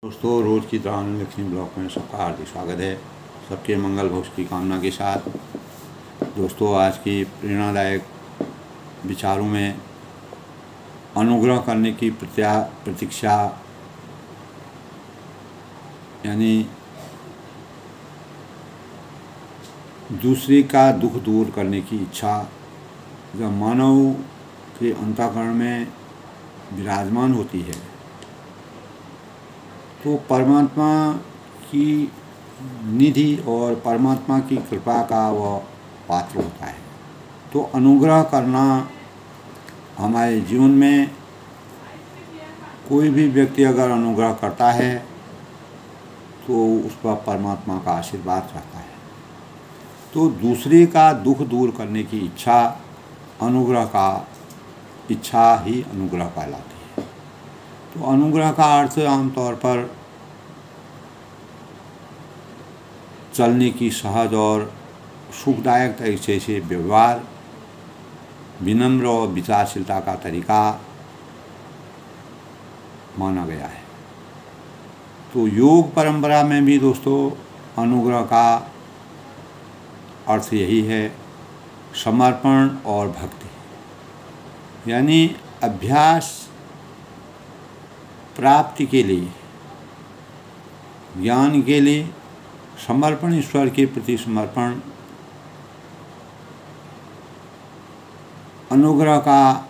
दोस्तों, रोज़ की तरह लक्ष्मी ब्लॉक में सबका हार्दिक स्वागत है। सबके मंगल भविष्य की कामना के साथ दोस्तों, आज की प्रेरणादायक विचारों में अनुग्रह करने की प्रतीक्षा यानी दूसरे का दुख दूर करने की इच्छा जब मानव के अंतःकरण में विराजमान होती है तो परमात्मा की निधि और परमात्मा की कृपा का वह पात्र होता है। तो अनुग्रह करना हमारे जीवन में, कोई भी व्यक्ति अगर अनुग्रह करता है तो उस पर परमात्मा का आशीर्वाद रहता है। तो दूसरे का दुख दूर करने की इच्छा ही अनुग्रह कहलाती है। तो अनुग्रह का अर्थ आमतौर पर चलने की सहज और सुखदायक तरीके से व्यवहार, विनम्र और विचारशीलता का तरीका माना गया है। तो योग परंपरा में भी दोस्तों अनुग्रह का अर्थ यही है, समर्पण और भक्ति। यानी अभ्यास प्राप्ति के लिए, ज्ञान के लिए समर्पण, ईश्वर के प्रति समर्पण, अनुग्रह का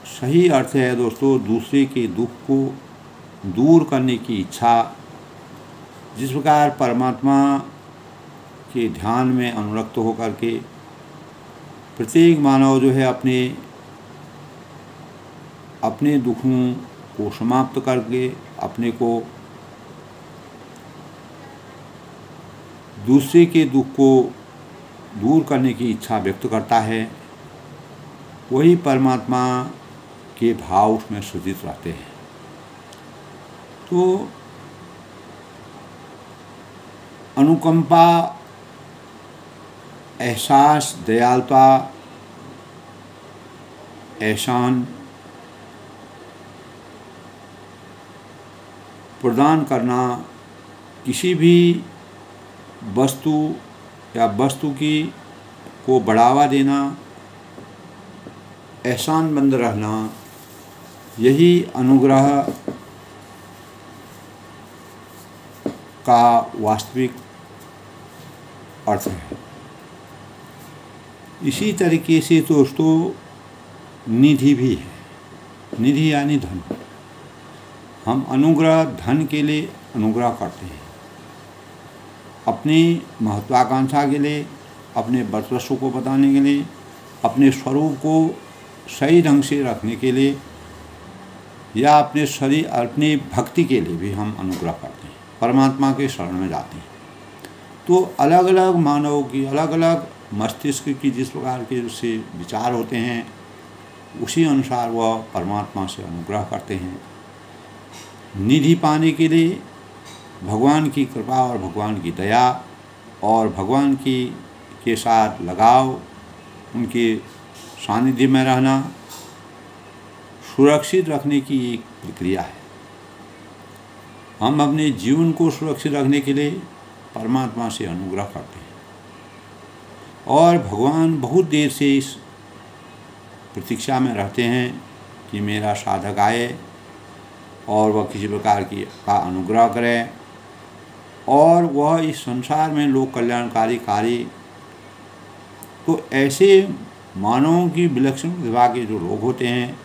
सही अर्थ है दोस्तों दूसरे के दुख को दूर करने की इच्छा। जिस प्रकार परमात्मा के ध्यान में अनुरक्त होकर के प्रत्येक मानव जो है अपने दुखों को समाप्त करके अपने को दूसरे के दुख को दूर करने की इच्छा व्यक्त करता है, वही परमात्मा के भाव उसमें सूचित रहते हैं। तो अनुकंपा, एहसास, दयालुता, एहसान प्रदान करना, किसी भी वस्तु या वस्तु को बढ़ावा देना, एहसानमंद रहना, यही अनुग्रह का वास्तविक अर्थ है। इसी तरीके से दोस्तों निधि भी है। निधि यानी धन। हम अनुग्रह धन के लिए अनुग्रह करते हैं, अपनी महत्वाकांक्षा के लिए, अपने वर्चस्व को बताने के लिए, अपने स्वरूप को सही ढंग से रखने के लिए, या अपनी भक्ति के लिए भी हम अनुग्रह करते हैं, परमात्मा के शरण में जाते हैं। तो अलग अलग मानव की अलग अलग मस्तिष्क की जिस प्रकार के उससे विचार होते हैं उसी अनुसार वह परमात्मा से अनुग्रह करते हैं। निधि पाने के लिए भगवान की कृपा और भगवान की दया और भगवान के साथ लगाव, उनके सानिध्य में रहना सुरक्षित रखने की एक प्रक्रिया है। हम अपने जीवन को सुरक्षित रखने के लिए परमात्मा से अनुग्रह करते हैं और भगवान बहुत देर से इस प्रतीक्षा में रहते हैं कि मेरा साधक आए और वह किसी प्रकार का अनुग्रह करे और वह इस संसार में लोक कल्याणकारी कार्य। तो ऐसे मानवों की विलक्षण विभाग के जो लोग होते हैं,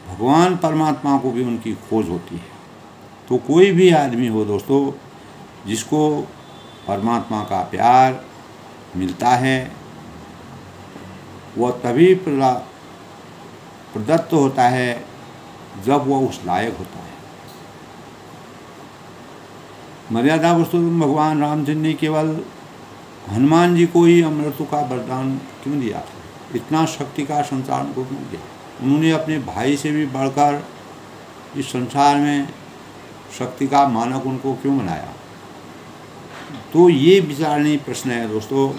भगवान परमात्मा को भी उनकी खोज होती है। तो कोई भी आदमी हो दोस्तों जिसको परमात्मा का प्यार मिलता है, वह तभी प्रदत्त होता है जब वह उस लायक होता है। मर्यादा पुरुषोत्तम भगवान रामचंद्र ने केवल हनुमान जी को ही अमृत का वरदान क्यों दिया? इतना शक्ति का संसार को क्यों दिया? उन्होंने अपने भाई से भी बढ़कर इस संसार में शक्ति का मानक उनको क्यों बनाया? तो ये विचारणीय प्रश्न है दोस्तों।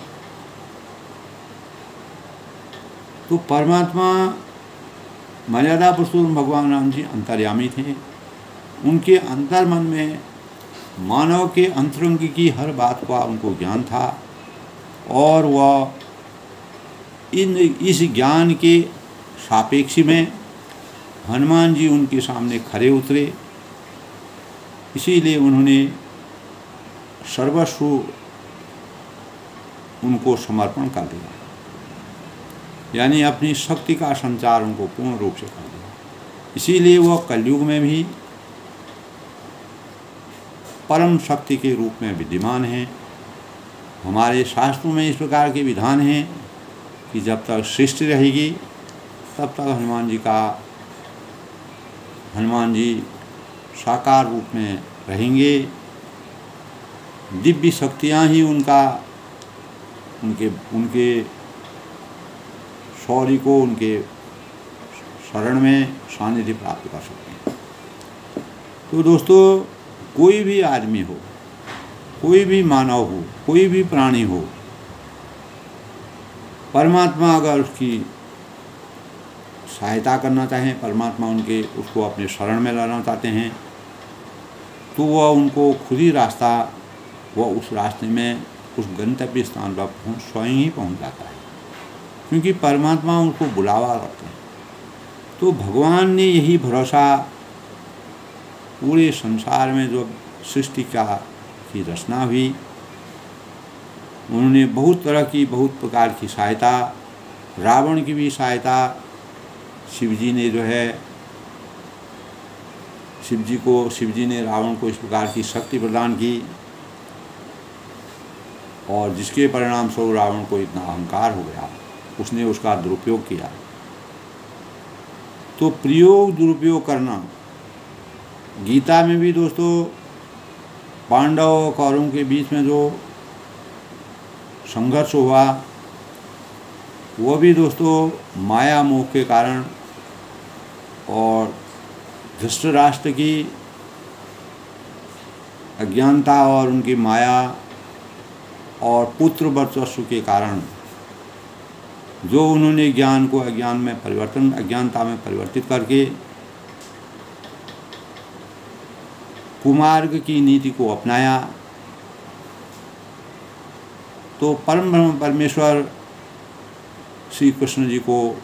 तो परमात्मा मर्यादा पुरुषोत्तम भगवान राम जी अंतर्यामी थे उनके अंतर मन में मानव के अंतरंग की हर बात का उनको ज्ञान था और वह इस ज्ञान के सापेक्ष में हनुमान जी उनके सामने खड़े उतरे। इसीलिए उन्होंने सर्वस्व उनको समर्पण कर दिया, यानी अपनी शक्ति का संचार उनको पूर्ण रूप से कर दिया। इसीलिए वह कलयुग में भी परम शक्ति के रूप में विद्यमान हैं। हमारे शास्त्रों में इस प्रकार के विधान हैं कि जब तक सृष्टि रहेगी तब तक हनुमान जी साकार रूप में रहेंगे। दिव्य शक्तियाँ ही उनके शौर्य को उनके शरण में सानिध्य प्राप्त कर सकते हैं। तो दोस्तों, कोई भी आदमी हो, कोई भी मानव हो, कोई भी प्राणी हो, परमात्मा अगर उसकी सहायता करना चाहें, परमात्मा उसको अपने शरण में लाना चाहते हैं, तो वह उनको खुद ही वह उस रास्ते में उस गंतव्य स्थान पर स्वयं ही पहुंच जाता है, क्योंकि परमात्मा उनको बुलावा करते हैं। तो भगवान ने यही भरोसा पूरे संसार में जो सृष्टि की रचना हुई, उन्होंने बहुत प्रकार की सहायता, रावण की भी सहायता शिव जी ने रावण को इस प्रकार की शक्ति प्रदान की और जिसके परिणाम स्वरूप रावण को इतना अहंकार हो गया, उसने उसका दुरुपयोग किया। तो प्रयोग दुरुपयोग करना, गीता में भी दोस्तों पांडव और कौरवों के बीच में जो संघर्ष हुआ, वो भी दोस्तों माया मोह के कारण और धृतराष्ट्र की अज्ञानता और उनकी माया और पुत्र वर्चस्व के कारण, जो उन्होंने ज्ञान को अज्ञानता में परिवर्तित करके कुमार्ग की नीति को अपनाया, तो परम ब्रह्म परमेश्वर श्री कृष्ण जी को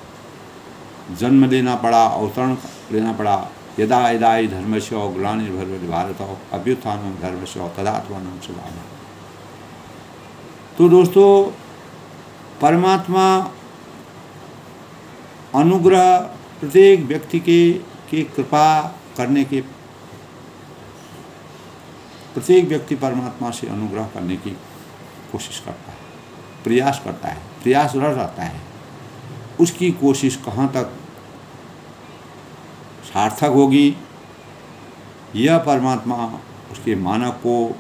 जन्म लेना पड़ा, अवतरण लेना पड़ा। यदा यदा हि धर्मस्य ग्लानिर्भवति भारत अभ्युत्थानं धर्मस्य तदात्मानं सदाम्यहम्। तो दोस्तों, परमात्मा अनुग्रह प्रत्येक व्यक्ति के कृपा करने के, प्रत्येक व्यक्ति परमात्मा से अनुग्रह करने की कोशिश करता है, प्रयास करता है, प्रयासरत रहता है। उसकी कोशिश कहाँ तक सार्थक होगी, यह परमात्मा उसके मानव को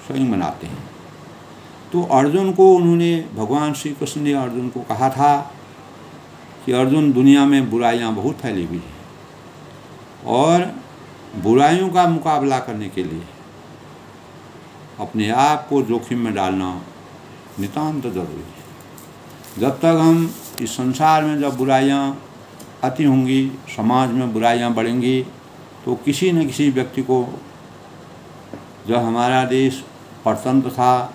स्वयं बनाते हैं। तो अर्जुन को भगवान श्री कृष्ण ने अर्जुन को कहा था कि अर्जुन, दुनिया में बुराइयां बहुत फैली हुई हैं और बुराइयों का मुकाबला करने के लिए अपने आप को जोखिम में डालना नितांत जरूरी है। जब तक हम इस संसार में जब बुराइयां अति होंगी, समाज में बुराइयां बढ़ेंगी, तो किसी न किसी व्यक्ति को, जब हमारा देश परतंत्र था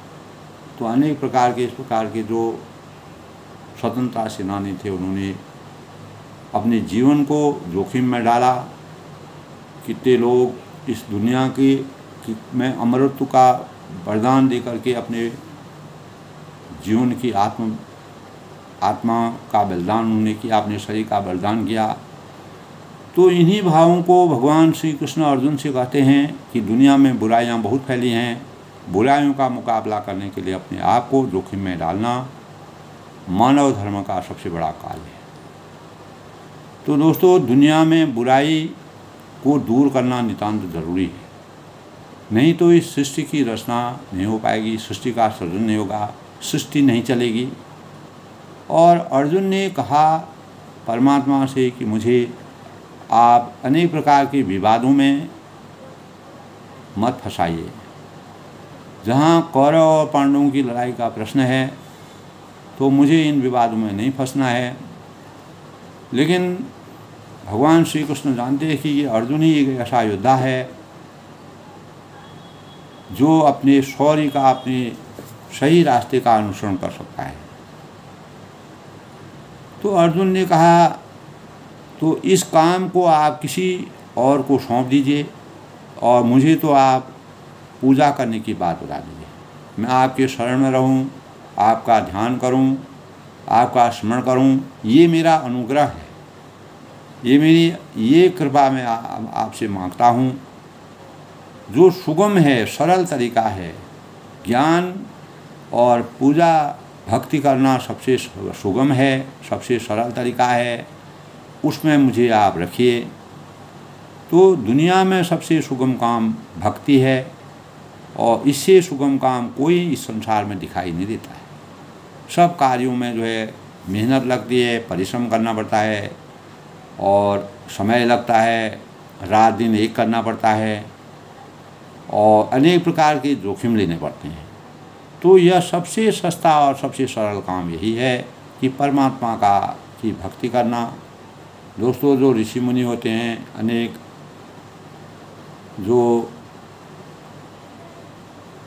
तो अनेक प्रकार के इस प्रकार के जो स्वतंत्रता सेनानी थे, उन्होंने अपने जीवन को जोखिम में डाला। कितने लोग इस दुनिया में अमरत्व का वरदान दे करके अपने जीवन की आत्मा का बलिदान उन्होंने किया, अपने शरीर का बलिदान किया। तो इन्हीं भावों को भगवान श्री कृष्ण अर्जुन से कहते हैं कि दुनिया में बुराइयां बहुत फैली हैं, बुराइयों का मुकाबला करने के लिए अपने आप को जोखिम में डालना मानव धर्म का सबसे बड़ा कार्य है। तो दोस्तों, दुनिया में बुराई को दूर करना नितांत जरूरी है, नहीं तो इस सृष्टि की रचना नहीं हो पाएगी, सृष्टि का सृजन नहीं होगा, सृष्टि नहीं चलेगी। और अर्जुन ने कहा परमात्मा से कि मुझे आप अनेक प्रकार के विवादों में मत फंसाइए। जहाँ कौरव और पांडवों की लड़ाई का प्रश्न है तो मुझे इन विवादों में नहीं फंसना है। लेकिन भगवान श्री कृष्ण जानते हैं कि ये अर्जुन ही एक ऐसा योद्धा है जो अपने शौर्य का, अपने सही रास्ते का अनुसरण कर सकता है। तो अर्जुन ने कहा तो इस काम को आप किसी और को सौंप दीजिए और मुझे तो आप पूजा करने की बात बता दीजिए। मैं आपके शरण में रहूं, आपका ध्यान करूं, आपका स्मरण करूं, ये मेरा अनुग्रह है, ये मेरी ये कृपा मैं आपसे मांगता हूं। जो सुगम है, सरल तरीका है, ज्ञान और पूजा भक्ति करना सबसे सुगम है, सबसे सरल तरीका है, उसमें मुझे आप रखिए। तो दुनिया में सबसे सुगम काम भक्ति है और इससे सुगम काम कोई इस संसार में दिखाई नहीं देता है। सब कार्यों में जो है मेहनत लगती है, परिश्रम करना पड़ता है और समय लगता है, रात दिन एक करना पड़ता है और अनेक प्रकार के जोखिम लेने पड़ते हैं। तो यह सबसे सस्ता और सबसे सरल काम यही है कि परमात्मा की भक्ति करना। दोस्तों, जो ऋषि मुनि होते हैं, अनेक जो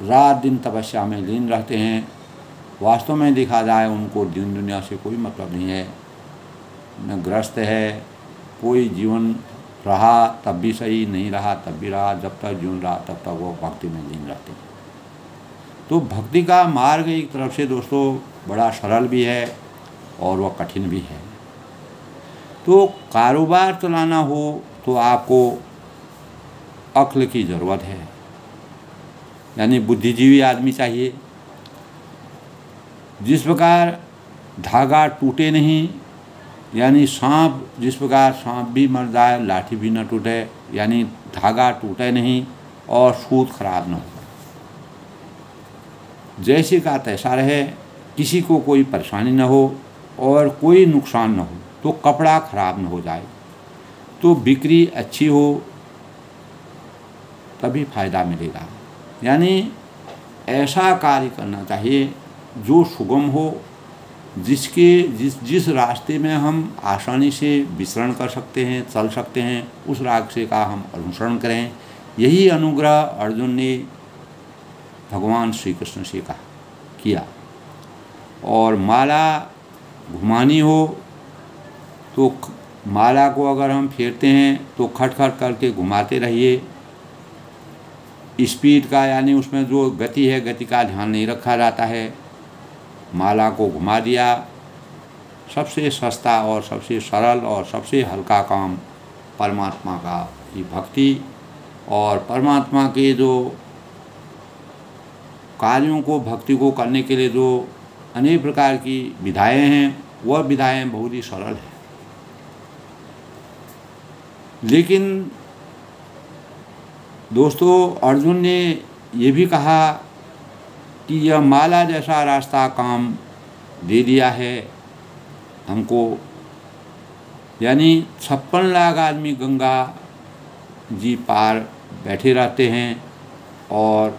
रात दिन तपस्या में लीन रहते हैं, वास्तव में देखा जाए उनको दिन दुनिया से कोई मतलब नहीं है, न ग्रस्त है। कोई जीवन रहा तब भी सही, नहीं रहा तब भी रहा, जब तक जीवन रहा तब तक वो भक्ति में लीन रहते हैं। तो भक्ति का मार्ग एक तरफ से दोस्तों बड़ा सरल भी है और वह कठिन भी है। तो कारोबार चलाना हो तो आपको अक्ल की ज़रूरत है, यानी बुद्धिजीवी आदमी चाहिए। जिस प्रकार धागा टूटे नहीं, यानी सांप, जिस प्रकार सांप भी मर जाए लाठी भी न टूटे, यानी धागा टूटे नहीं और सूत खराब न हो, जैसे का तैसा रहे, किसी को कोई परेशानी न हो और कोई नुकसान न हो, तो कपड़ा खराब न हो जाए, तो बिक्री अच्छी हो तभी फायदा मिलेगा। यानी ऐसा कार्य करना चाहिए जो सुगम हो, जिस रास्ते में हम आसानी से विचरण कर सकते हैं, चल सकते हैं, उस रास्ते का हम अनुसरण करें। यही अनुग्रह अर्जुन ने भगवान श्री कृष्ण से किया। और माला घुमानी हो तो माला को अगर हम फेरते हैं तो खटखट करके घुमाते रहिए। स्पीड का, यानी उसमें जो गति है, गति का ध्यान नहीं रखा जाता है। माला को घुमा दिया। सबसे सस्ता और सबसे सरल और सबसे हल्का काम परमात्मा की भक्ति और परमात्मा के जो कार्यों को, भक्ति को करने के लिए जो अनेक प्रकार की विधाएं हैं, वह विधाएं बहुत ही सरल है। लेकिन दोस्तों, अर्जुन ने ये भी कहा कि यह माला जैसा रास्ता काम दे दिया है हमको, यानी 56 लाख आदमी गंगा जी पार बैठे रहते हैं और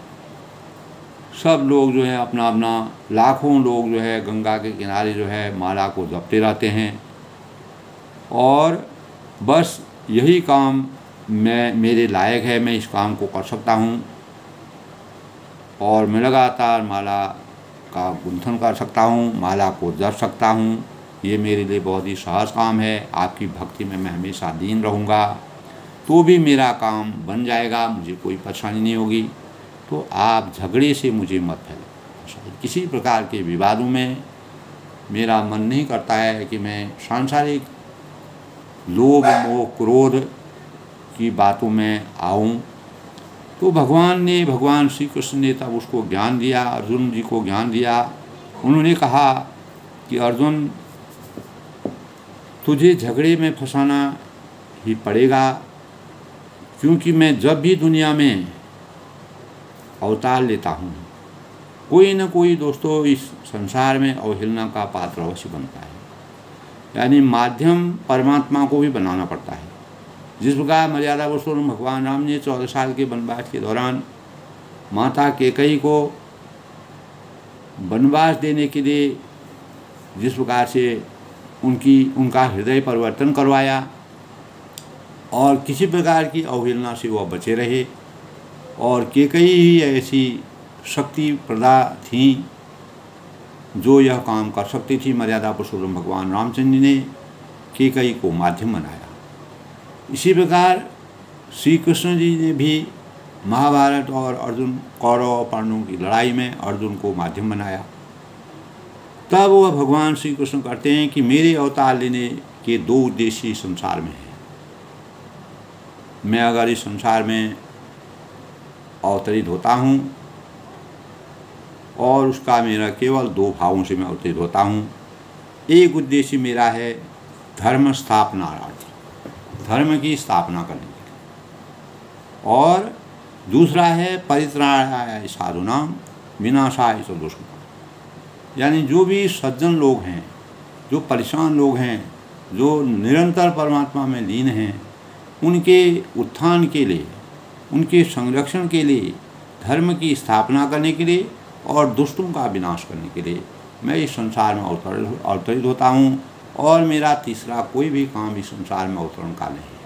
सब लोग जो है अपना अपना, लाखों लोग जो है गंगा के किनारे जो है माला को जपते रहते हैं और बस यही काम मेरे लायक है, मैं इस काम को कर सकता हूँ और मैं लगातार माला का गुंथन कर सकता हूँ, माला को जप सकता हूँ। ये मेरे लिए बहुत ही सहज काम है। आपकी भक्ति में मैं हमेशा लीन रहूँगा तो भी मेरा काम बन जाएगा, मुझे कोई परेशानी नहीं होगी। तो आप झगड़े से मुझे मत फैलाइए, किसी प्रकार के विवादों में मेरा मन नहीं करता है कि मैं सांसारिक लोभ मोह क्रोध की बातों में आऊं। तो भगवान श्री कृष्ण ने तब उसको ज्ञान दिया, अर्जुन जी को ज्ञान दिया। उन्होंने कहा कि अर्जुन, तुझे झगड़े में फंसाना ही पड़ेगा, क्योंकि मैं जब भी दुनिया में अवतार लेता हूँ, कोई न कोई दोस्तों इस संसार में अवहेलना का पात्र अवश्य बनता है, यानी माध्यम परमात्मा को भी बनाना पड़ता है। जिस प्रकार मर्यादा पुरुषोत्तम भगवान राम ने 14 साल के वनवास के दौरान माता कैकेयी को वनवास देने के लिए जिस प्रकार से उनका हृदय परिवर्तन करवाया, और किसी प्रकार की अवहेलना से वह बचे रहे। और कैकेयी ही ऐसी शक्ति प्रदा थी जो यह काम कर सकती थी। मर्यादा पुरुषोत्तम भगवान रामचंद्र जी ने कैकेयी को माध्यम बनाया। इसी प्रकार श्री कृष्ण जी ने भी महाभारत और अर्जुन कौरव और पांडवों की लड़ाई में अर्जुन को माध्यम बनाया। तब वह भगवान श्री कृष्ण कहते हैं कि मेरे अवतार लेने के दो उद्देश्य संसार में हैं। मैं अगर इस संसार में अवतरित होता हूँ और उसका मेरा केवल दो भावों से मैं अवतरित होता हूँ। एक उद्देश्य मेरा है धर्म स्थापनार्थी, धर्म की स्थापना करने के लिए, और दूसरा है परित्राणाय साधूनां विनाशाय च दुष्कृतां। यानी जो भी सज्जन लोग हैं, जो परेशान लोग हैं, जो निरंतर परमात्मा में लीन हैं, उनके उत्थान के लिए, उनके संरक्षण के लिए, धर्म की स्थापना करने के लिए और दुष्टों का विनाश करने के लिए मैं इस संसार में अवतरित होता हूँ। और मेरा तीसरा कोई भी काम इस संसार में अवतरण का नहीं है।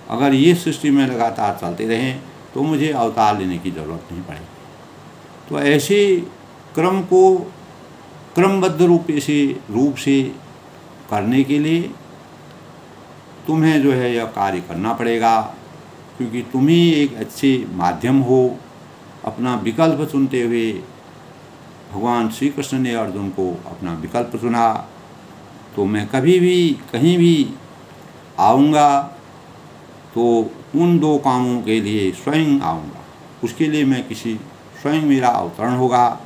अगर ये सृष्टि में लगातार चलते रहें तो मुझे अवतार लेने की ज़रूरत नहीं पड़ेगी। तो ऐसे क्रम को क्रमबद्ध रूप से करने के लिए तुम्हें जो है यह कार्य करना पड़ेगा, क्योंकि तुम ही एक अच्छे माध्यम हो। अपना विकल्प चुनते हुए भगवान श्री कृष्ण ने अर्जुन को अपना विकल्प चुना। तो मैं कभी भी कहीं भी आऊँगा तो उन दो कामों के लिए स्वयं आऊँगा। उसके लिए मैं स्वयं मेरा अवतरण होगा,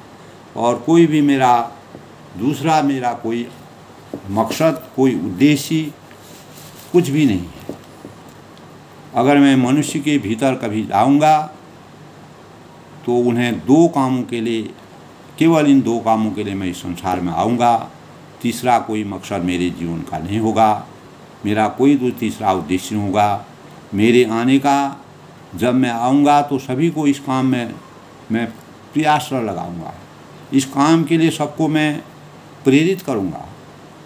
और कोई भी दूसरा मेरा कोई मकसद, कोई उद्देश्य कुछ भी नहीं है। अगर मैं मनुष्य के भीतर कभी जाऊँगा तो उन्हें दो कामों के लिए, केवल इन दो कामों के लिए मैं इस संसार में आऊँगा। तीसरा कोई मकसद मेरे जीवन का नहीं होगा, मेरा कोई तीसरा उद्देश्य नहीं होगा। मेरे आने का जब मैं आऊँगा तो सभी को इस काम में मैं प्रयास लगाऊँगा। इस काम के लिए सबको मैं प्रेरित करूँगा,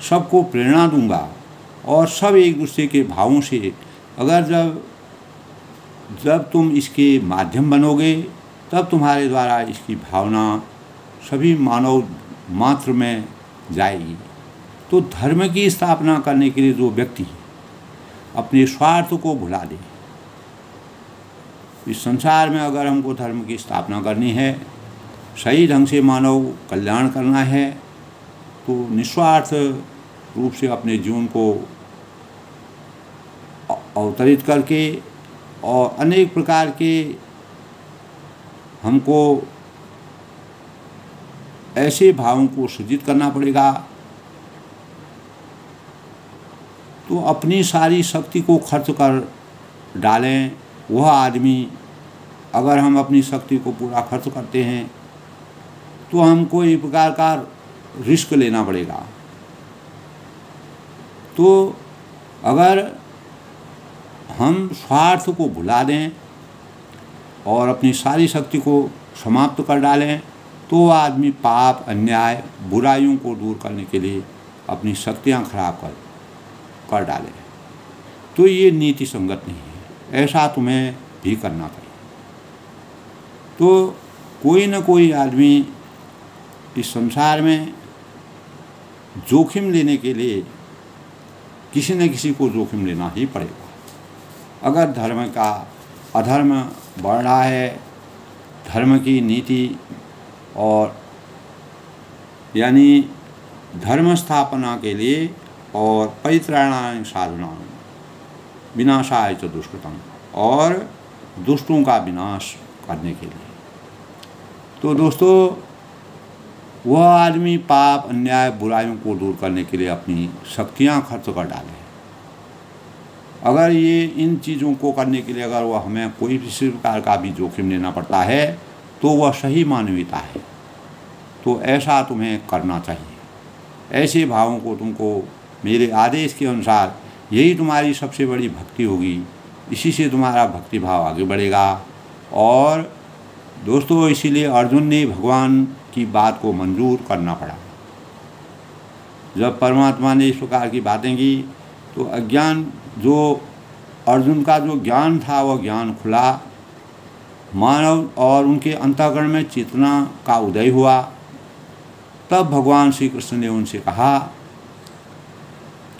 सबको प्रेरणा दूँगा, और सब एक दूसरे के भावों से अगर जब तुम इसके माध्यम बनोगे तब तुम्हारे द्वारा इसकी भावना सभी मानव मात्र में जाएगी। तो धर्म की स्थापना करने के लिए जो व्यक्ति अपने स्वार्थ को भुला दे, इस संसार में अगर हमको धर्म की स्थापना करनी है, सही ढंग से मानव कल्याण करना है, तो निस्वार्थ रूप से अपने जीवन को अवतरित करके और अनेक प्रकार के हमको ऐसे भावों को सृजित करना पड़ेगा। तो अपनी सारी शक्ति को खर्च कर डालें। वह आदमी, अगर हम अपनी शक्ति को पूरा खर्च करते हैं तो हमको एक प्रकार का रिस्क लेना पड़ेगा। तो अगर हम स्वार्थ को भुला दें और अपनी सारी शक्ति को समाप्त कर डालें तो वह आदमी पाप, अन्याय, बुराइयों को दूर करने के लिए अपनी शक्तियाँ खराब कर डाले। तो ये नीति संगत नहीं है, ऐसा तुम्हें भी करना चाहिए। तो कोई न कोई आदमी इस संसार में जोखिम लेने के लिए किसी न किसी को जोखिम लेना ही पड़ेगा। अगर धर्म का अधर्म बढ़ रहा है, धर्म की नीति और यानी धर्म स्थापना के लिए और परित्राणाय साधूनां विनाशाय च दुष्कृतां, और दुष्टों का विनाश करने के लिए। तो दोस्तों, वह आदमी पाप, अन्याय, बुराइयों को दूर करने के लिए अपनी शक्तियाँ खर्च कर डाले। अगर ये इन चीज़ों को करने के लिए अगर वह हमें कोई भी प्रकार का भी जोखिम लेना पड़ता है तो वह सही मानवीयता है। तो ऐसा तुम्हें करना चाहिए। ऐसे भावों को तुमको मेरे आदेश के अनुसार, यही तुम्हारी सबसे बड़ी भक्ति होगी। इसी से तुम्हारा भक्ति भाव आगे बढ़ेगा। और दोस्तों, इसीलिए अर्जुन ने भगवान की बात को मंजूर करना पड़ा। जब परमात्मा ने इस प्रकार की बातें की तो अज्ञान जो अर्जुन का जो ज्ञान था वह ज्ञान खुला, मानव और उनके अंतःकरण में चेतना का उदय हुआ। तब भगवान श्री कृष्ण ने उनसे कहा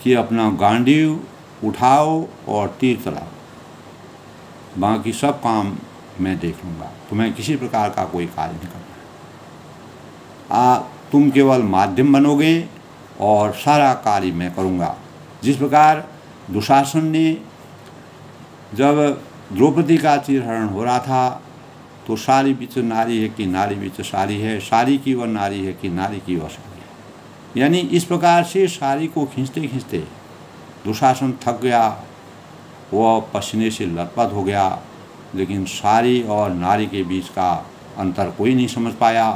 कि अपना गांडीव उठाओ और तीर चलाओ, बाकी सब काम मैं देख लूँगा, तुम्हें किसी प्रकार का कोई कार्य नहीं करना। तुम केवल माध्यम बनोगे और सारा कार्य मैं करूँगा। जिस प्रकार दुशासन ने जब द्रौपदी का चीरहरण हो रहा था तो सारी बीच नारी है कि नारी बीच सारी है, सारी की वह नारी है कि नारी की वह सारी है। यानी इस प्रकार से सारी को खींचते खींचते दुशासन थक गया, वह पसीने से लथपथ हो गया, लेकिन सारी और नारी के बीच का अंतर कोई नहीं समझ पाया।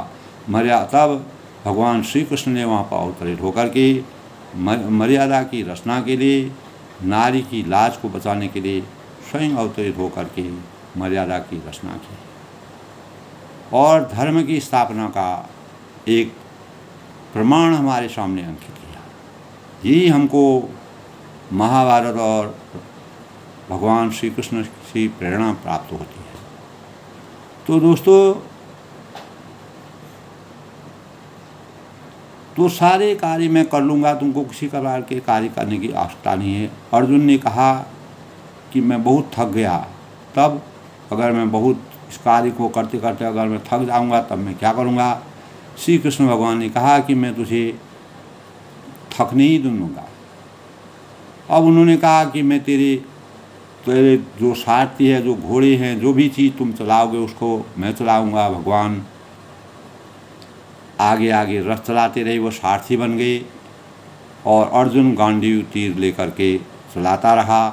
तब भगवान श्री कृष्ण ने वहाँ पर अवतरित होकर के मर्यादा की रचना के लिए, नारी की लाज को बचाने के लिए स्वयं अवतरित होकर के मर्यादा की रचना की और धर्म की स्थापना का एक प्रमाण हमारे सामने अंकित किया। यही हमको महाभारत और भगवान श्री कृष्ण से प्रेरणा प्राप्त होती है। तो दोस्तों, तो सारे कार्य मैं कर लूँगा, तुमको किसी प्रकार के कार्य करने की आवश्यकता नहीं है। अर्जुन ने कहा कि मैं बहुत थक गया, तब अगर मैं बहुत इस कार्य को करते करते अगर मैं थक जाऊँगा तब मैं क्या करूँगा। श्री कृष्ण भगवान ने कहा कि मैं तुझे थकने ही दूँगा। अब उन्होंने कहा कि मैं तेरे जो सारथी है, जो घोड़े हैं, जो भी चीज़ तुम चलाओगे उसको मैं चलाऊँगा। भगवान आगे आगे रथ चलाते रहे, वो सारथी बन गए और अर्जुन गांडीव तीर लेकर के चलाता रहा।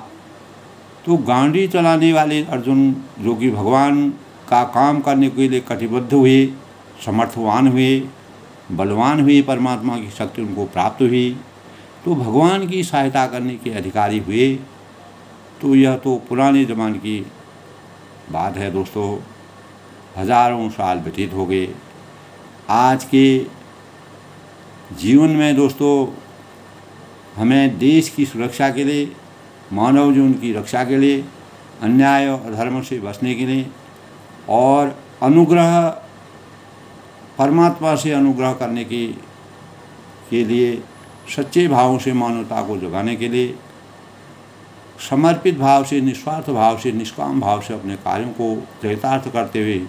तो गांडी चलाने वाले अर्जुन, जो कि भगवान का काम करने के लिए कटिबद्ध हुए, समर्थवान हुए, बलवान हुए, परमात्मा की शक्ति उनको प्राप्त हुई, तो भगवान की सहायता करने के अधिकारी हुए। तो यह तो पुराने ज़माने की बात है दोस्तों, हजारों साल व्यतीत हो गए। आज के जीवन में दोस्तों हमें देश की सुरक्षा के लिए, मानव जीवन की रक्षा के लिए, अन्याय और धर्म से बचने के लिए और अनुग्रह, परमात्मा से अनुग्रह करने के लिए, सच्चे भावों से मानवता को जगाने के लिए, समर्पित भाव से, निस्वार्थ भाव से, निष्काम भाव से अपने कार्यों को चरितार्थ करते हुए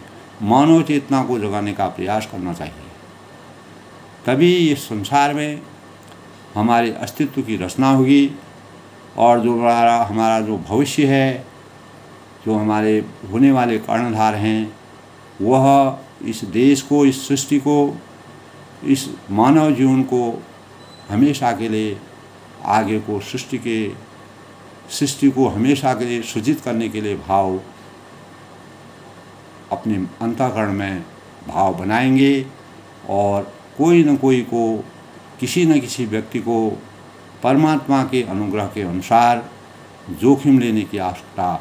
मानव चेतना को जगाने का प्रयास करना चाहिए। तभी इस संसार में हमारे अस्तित्व की रचना होगी और जो हमारा जो भविष्य है, जो हमारे होने वाले कर्णधार हैं, वह इस देश को, इस सृष्टि को, इस मानव जीवन को हमेशा के लिए आगे को सृष्टि को हमेशा के लिए सृजित करने के लिए भाव अपने अंतःकरण में भाव बनाएंगे और कोई न कोई को, किसी न किसी व्यक्ति को परमात्मा के अनुग्रह के अनुसार जोखिम लेने की आवश्यकता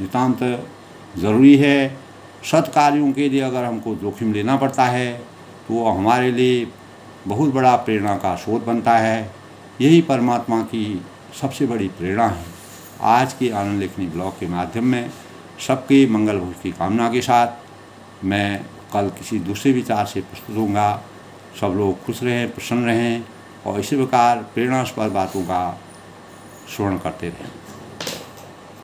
नितांत ज़रूरी है। सत्कार्यों के लिए अगर हमको जोखिम लेना पड़ता है तो वो हमारे लिए बहुत बड़ा प्रेरणा का स्रोत बनता है। यही परमात्मा की सबसे बड़ी प्रेरणा है। आज के आनंद लेखनी ब्लॉग के माध्यम में सबके मंगल भोज की कामना के साथ मैं कल किसी दूसरे विचार से प्रस्तुत होऊंगा। सब लोग खुश रहें, प्रसन्न रहें और इसी प्रकार प्रेरणास्पद बातों का श्रवण करते रहें।